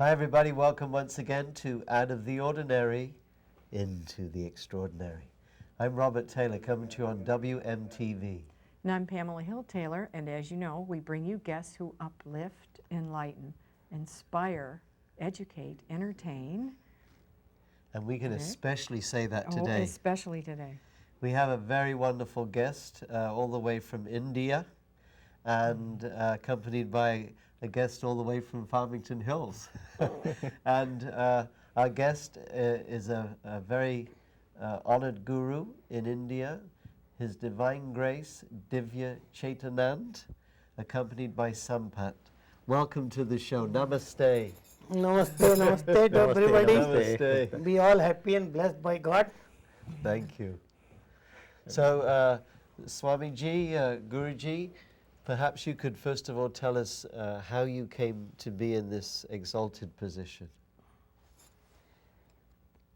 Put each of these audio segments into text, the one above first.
Hi everybody, welcome once again to Out of the Ordinary into the Extraordinary. I'm Robert Taylor, coming to you on WMTV. And I'm Pamela Hill Taylor, and as you know, we bring you guests who uplift, enlighten, inspire, educate, entertain. And we can especially say that Oh, today. especially today. We have a very wonderful guest all the way from India and accompanied by a guest all the way from Farmington Hills. And our guest is a very honored guru in India, His Divine Grace Divyachetnanand, accompanied by Sampat. Welcome to the show. Namaste. Namaste, namaste to everybody. Namaste. Be all happy and blessed by God. Thank you. So, Swamiji, Guruji, perhaps you could first of all tell us how you came to be in this exalted position.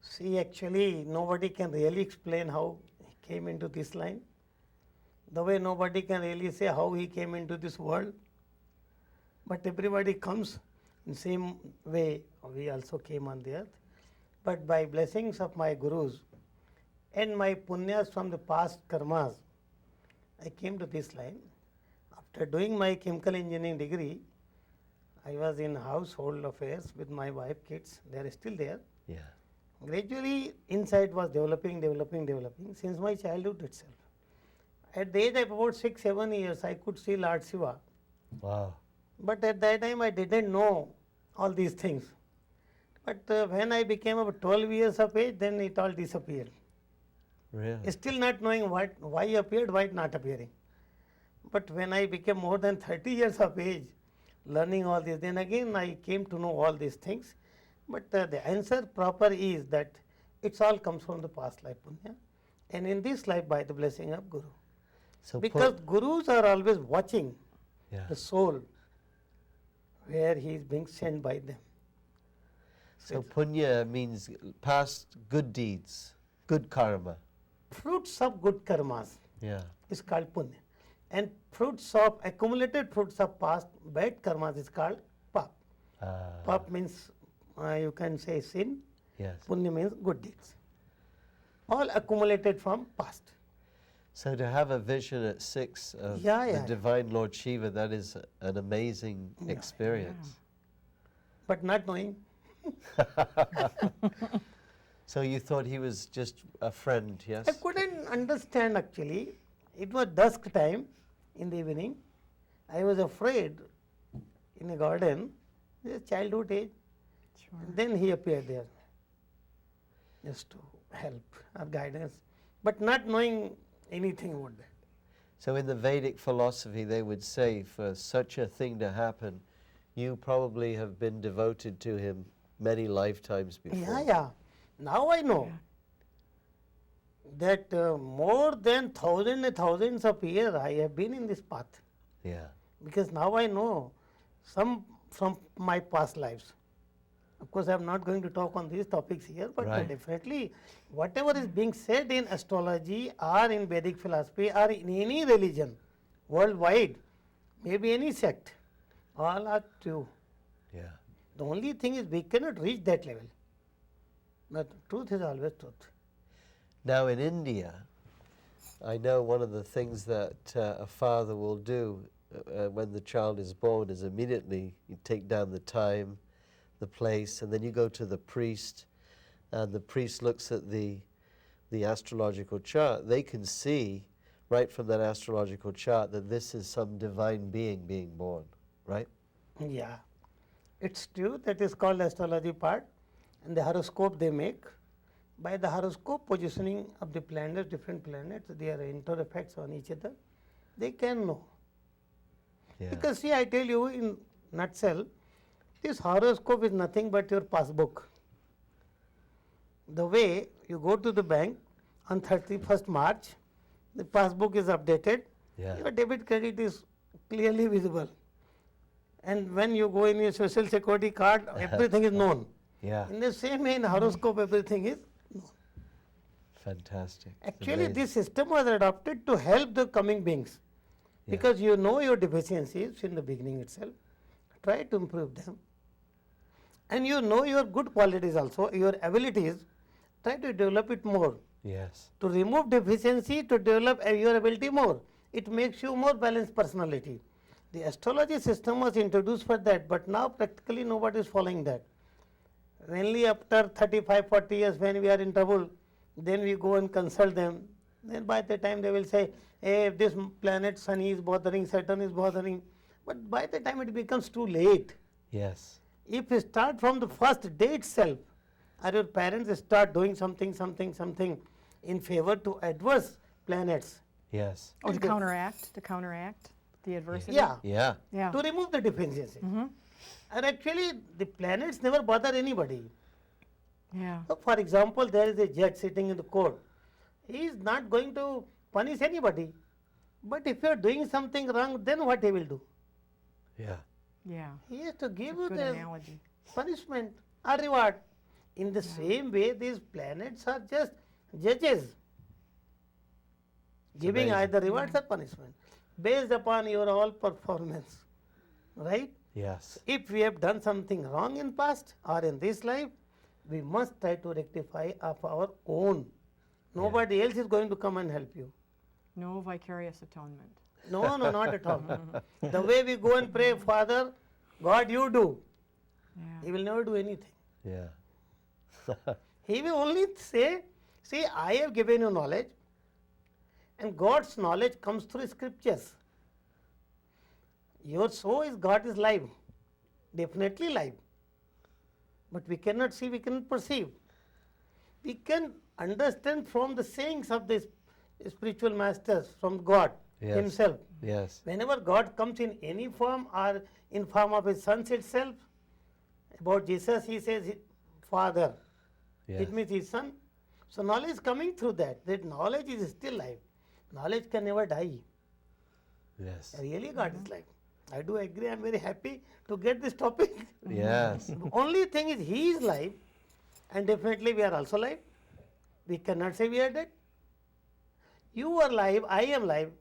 See, actually, nobody can really explain how he came into this line. The way nobody can really say how he came into this world. But everybody comes in the same way we also came on the earth. But by blessings of my gurus and my punyas from the past karmas, I came to this line. After doing my chemical engineering degree, I was in household affairs with my wife, kids. They are still there. Yeah. Gradually, insight was developing since my childhood itself. At the age of about 6-7 years, I could see Lord Shiva. Wow. But at that time, I didn't know all these things. But when I became about 12 years of age, then it all disappeared. Really? Still not knowing why appeared, why not appearing. But when I became more than 30 years of age, learning all this, then again I came to know all these things. But the answer proper is that it all comes from the past life punya, and in this life by the blessing of Guru. So Because gurus are always watching yeah. the soul where he is being sent by them. So punya means past good deeds, good karma. Fruits of good karmas Yeah. is called punya, and fruits of accumulated fruits of past bad karmas is called pap. Pap means you can say sin. Yes. Punya means good deeds. All accumulated from past. So to have a vision at 6 of the divine Lord Shiva, that is an amazing experience. But not knowing. So you thought he was just a friend, yes? I couldn't understand actually. It was dusk time in the evening. I was afraid in a garden, childhood age. Sure. And then he appeared there just to help or guidance, but not knowing anything about that. So in the Vedic philosophy, they would say for such a thing to happen, you probably have been devoted to him many lifetimes before. Yeah. Now I know that more than thousands and thousands of years I have been in this path. Yeah. Because now I know some from my past lives. Of course, I am not going to talk on these topics here, but definitely whatever is being said in astrology or in Vedic philosophy or in any religion worldwide, maybe any sect, all are true. Yeah. The only thing is we cannot reach that level. But truth is always truth. Now in India, I know one of the things that a father will do when the child is born is immediately you take down the time, the place, and then you go to the priest, and the priest looks at the astrological chart. They can see right from that astrological chart that this is some divine being being born, right? Yeah, it's true. That is called astrology part, and the horoscope they make. By the horoscope positioning of the planets, different planets, their inter effects on each other, they can know. Yeah. Because see, I tell you in nutshell, this horoscope is nothing but your passbook. The way you go to the bank on 31st March, the passbook is updated, your debit credit is clearly visible. And when you go in your social security card, everything is known. Yeah. In the same way, in horoscope, everything is known. Fantastic. Actually, this system was adopted to help the coming beings. Because you know your deficiencies in the beginning itself, try to improve them. and you know your good qualities also, your abilities, try to develop it more. Yes. To remove deficiency, to develop your ability more. It makes you more balanced personality. The astrology system was introduced for that, but now practically nobody is following that. Only after 35, 40 years when we are in trouble, then we go and consult them. Then by the time they will say, hey, this planet Sun is bothering, Saturn is bothering. But by the time it becomes too late. Yes. If you start from the first day itself, or your parents start doing something in favor to adverse planets. Yes. Oh, to counteract the adversity? Yeah. Yeah. Yeah. To remove the deficiency. And actually, the planets never bother anybody. Yeah. So for example, there is a judge sitting in the court. He is not going to punish anybody. But if you are doing something wrong, then what he will do? Yeah. Yeah. He has to give Good you the analogy. punishment or reward. In the same way, these planets are just judges, giving amazing. either rewards or punishment based upon your all performance, right? Yes. If we have done something wrong in past or in this life, we must try to rectify of our own. Nobody else is going to come and help you. No vicarious atonement. No, not at all. The way we go and pray, Father, God, you do. Yeah. He will never do anything. Yeah. He will only say, see, I have given you knowledge, and God's knowledge comes through scriptures. Your soul is God is live, definitely live. But we cannot see, we cannot perceive. We can understand from the sayings of the spiritual masters, from God Yes. Himself. Yes. Whenever God comes in any form or in form of His Son itself, about Jesus He says, Father. Yes. It means His Son. So knowledge is coming through that. That knowledge is still life. Knowledge can never die. Yes. Really God is life. I do agree. I am very happy to get this topic. Yes. The only thing is He is life, and definitely we are also life. We cannot say we are dead. You are live, I am live,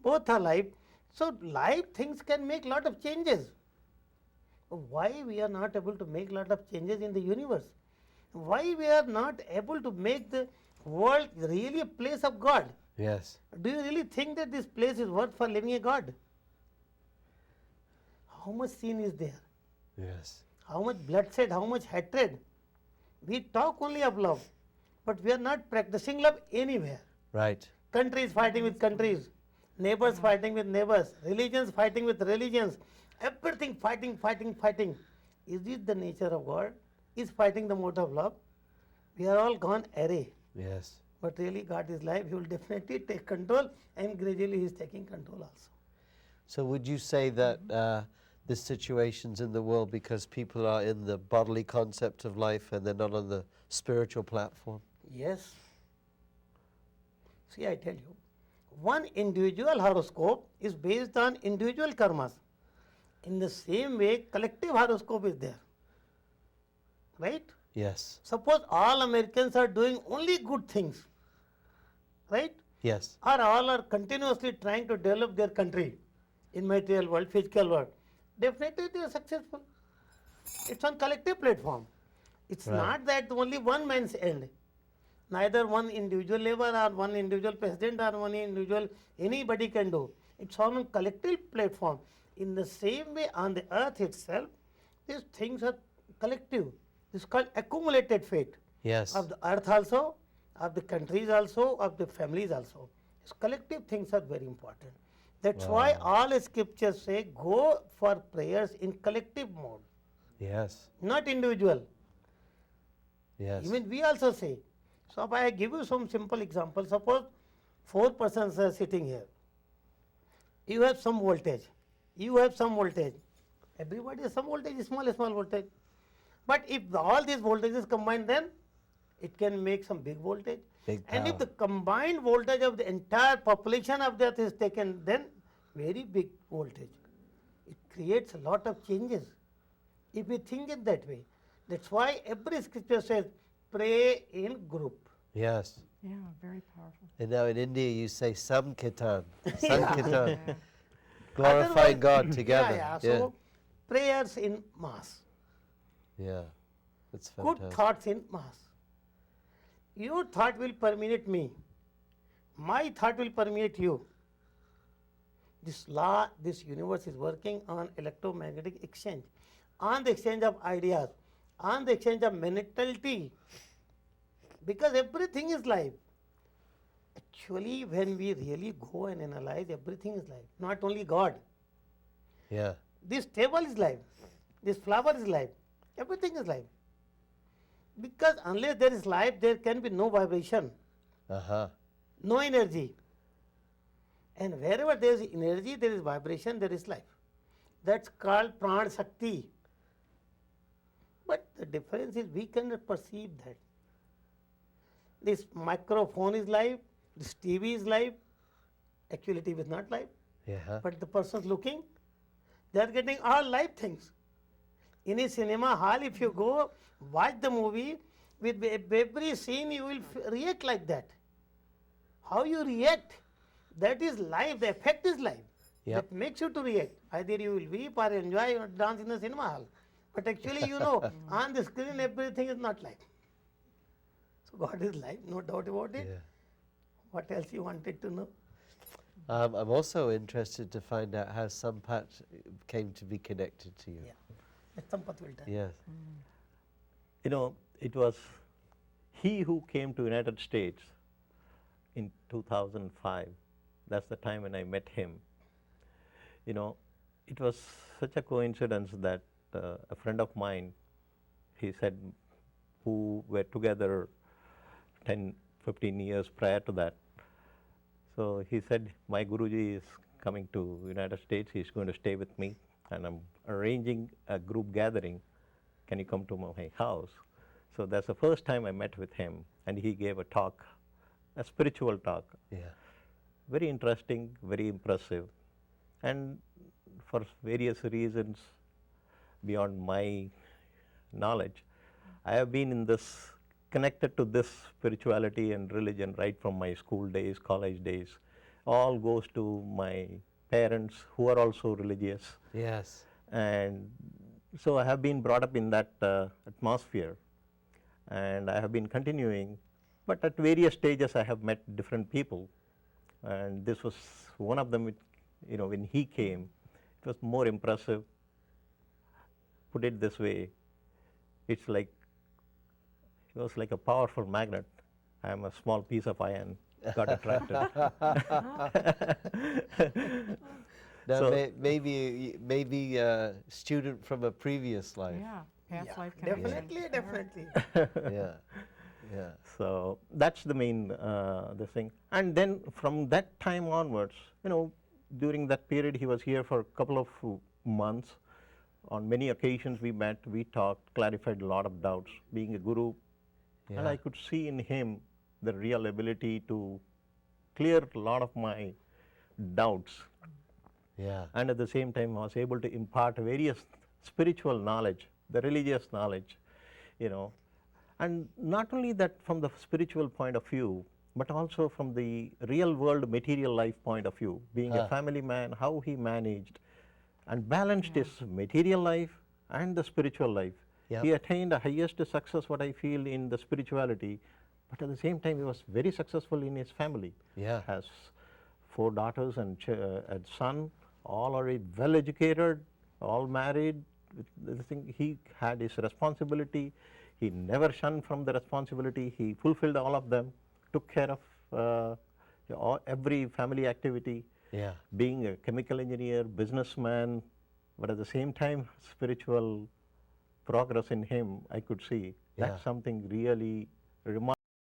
both are live. So live things can make lot of changes. Why we are not able to make lot of changes in the universe? Why we are not able to make the world really a place of God? Yes. Do you really think that this place is worth for living a God? How much sin is there? Yes. How much bloodshed, how much hatred? We talk only of love, but we are not practicing love anywhere. Right. Countries fighting with countries, neighbors fighting with neighbors, religions fighting with religions, everything fighting. Is it the nature of God? Is fighting the mode of love? We are all gone array. Yes. But really God is life, He will definitely take control, and gradually He is taking control also. So would you say that the situations in the world because people are in the bodily concept of life and they're not on the spiritual platform? Yes. See, I tell you, one individual horoscope is based on individual karmas. In the same way, collective horoscope is there. Right? Yes. Suppose all Americans are doing only good things. Right? Yes. Or all are continuously trying to develop their country in material world, physical world. Definitely they are successful. It's on collective platform. It's Right. not that only one man's end. Neither one individual labor or one individual president or one individual anybody can do. It's on a collective platform. In the same way on the earth itself, these things are collective. This is called accumulated fate. Yes. Of the earth also, of the countries also, of the families also. These collective things are very important. That's why all scriptures say go for prayers in collective mode, Yes. not individual. Yes. Even we also say. So if I give you some simple example, suppose 4 persons are sitting here. You have some voltage. You have some voltage. Everybody has some voltage, small voltage. But if all these voltages combine, then it can make some big voltage. Big And if power. the combined voltage of the entire population of the earth is taken, then very big voltage. It creates a lot of changes. If we think it that way, that's why every scripture says pray in group. Yes. Yeah, very powerful. And now in India you say Samkirtan. Sankirtan. Yeah. Glorifying Otherwise- God together. Yeah. So prayers in mass. Yeah. That's Good fantastic. thoughts in mass. Your thought will permeate me. My thought will permeate you. This law, this universe is working on electromagnetic exchange, on the exchange of ideas, on the exchange of mentality, because everything is live. Actually, when we really go and analyze, everything is live, not only God. Yeah. This table is live, this flower is live, everything is live. Because unless there is life, there can be no vibration, Uh-huh. no energy. And wherever there is energy, there is vibration, there is life. That's called Pran Shakti. But the difference is we cannot perceive that. This microphone is live, this TV is live. Actually, TV is not live, Yeah. but the person's looking, they are getting all live things. In a cinema hall, if you go watch the movie, with every scene you will react like that. How you react, that is live, the effect is live. Yep. That makes you to react. Either you will weep or enjoy or dance in the cinema hall. But actually, on the screen everything is not live. So God is live, no doubt about it. Yeah. What else you wanted to know? I'm also interested to find out how Sampat came to be connected to you. Yeah. That Sampath will tell. Yes. You know, it was he who came to United States in 2005. That's the time when I met him. You know, it was such a coincidence that a friend of mine, he said, who were together 10, 15 years prior to that. So he said, my Guruji is coming to United States. He's going to stay with me, and I'm arranging a group gathering. Can you come to my house? So that's the first time I met with him, and he gave a talk, a spiritual talk. Yeah. Very interesting, very impressive. And for various reasons beyond my knowledge, I have been in this, connected to this spirituality and religion right from my school days, college days. All goes to my parents who are also religious. Yes. And so I have been brought up in that atmosphere, and I have been continuing. But at various stages I have met different people, and this was one of them. When he came, it was more impressive. Put it this way, it was like a powerful magnet. I am a small piece of iron, got attracted. Now, So- maybe a student from a previous life. Yeah, past Yeah, life connection. definitely, definitely. Yeah. Yeah. So that's the main this thing. And then from that time onwards, during that period, he was here for a couple of months. On many occasions we met, we talked, clarified a lot of doubts, being a guru. And Yeah. I could see in him the real ability to clear a lot of my doubts. Yeah. And at the same time, I was able to impart various spiritual knowledge, the religious knowledge, And not only that from the spiritual point of view, but also from the real world material life point of view, being a family man, how he managed and balanced his material life and the spiritual life. Yep. He attained the highest success, what I feel, in the spirituality, but at the same time he was very successful in his family. Yeah. Has 4 daughters and a son, all are well educated, all married. He had his responsibility. He never shunned from the responsibility. He fulfilled all of them, took care of every family activity. Yeah. Being a chemical engineer, businessman, but at the same time, spiritual progress in him, I could see. Yeah. That's something really remarkable.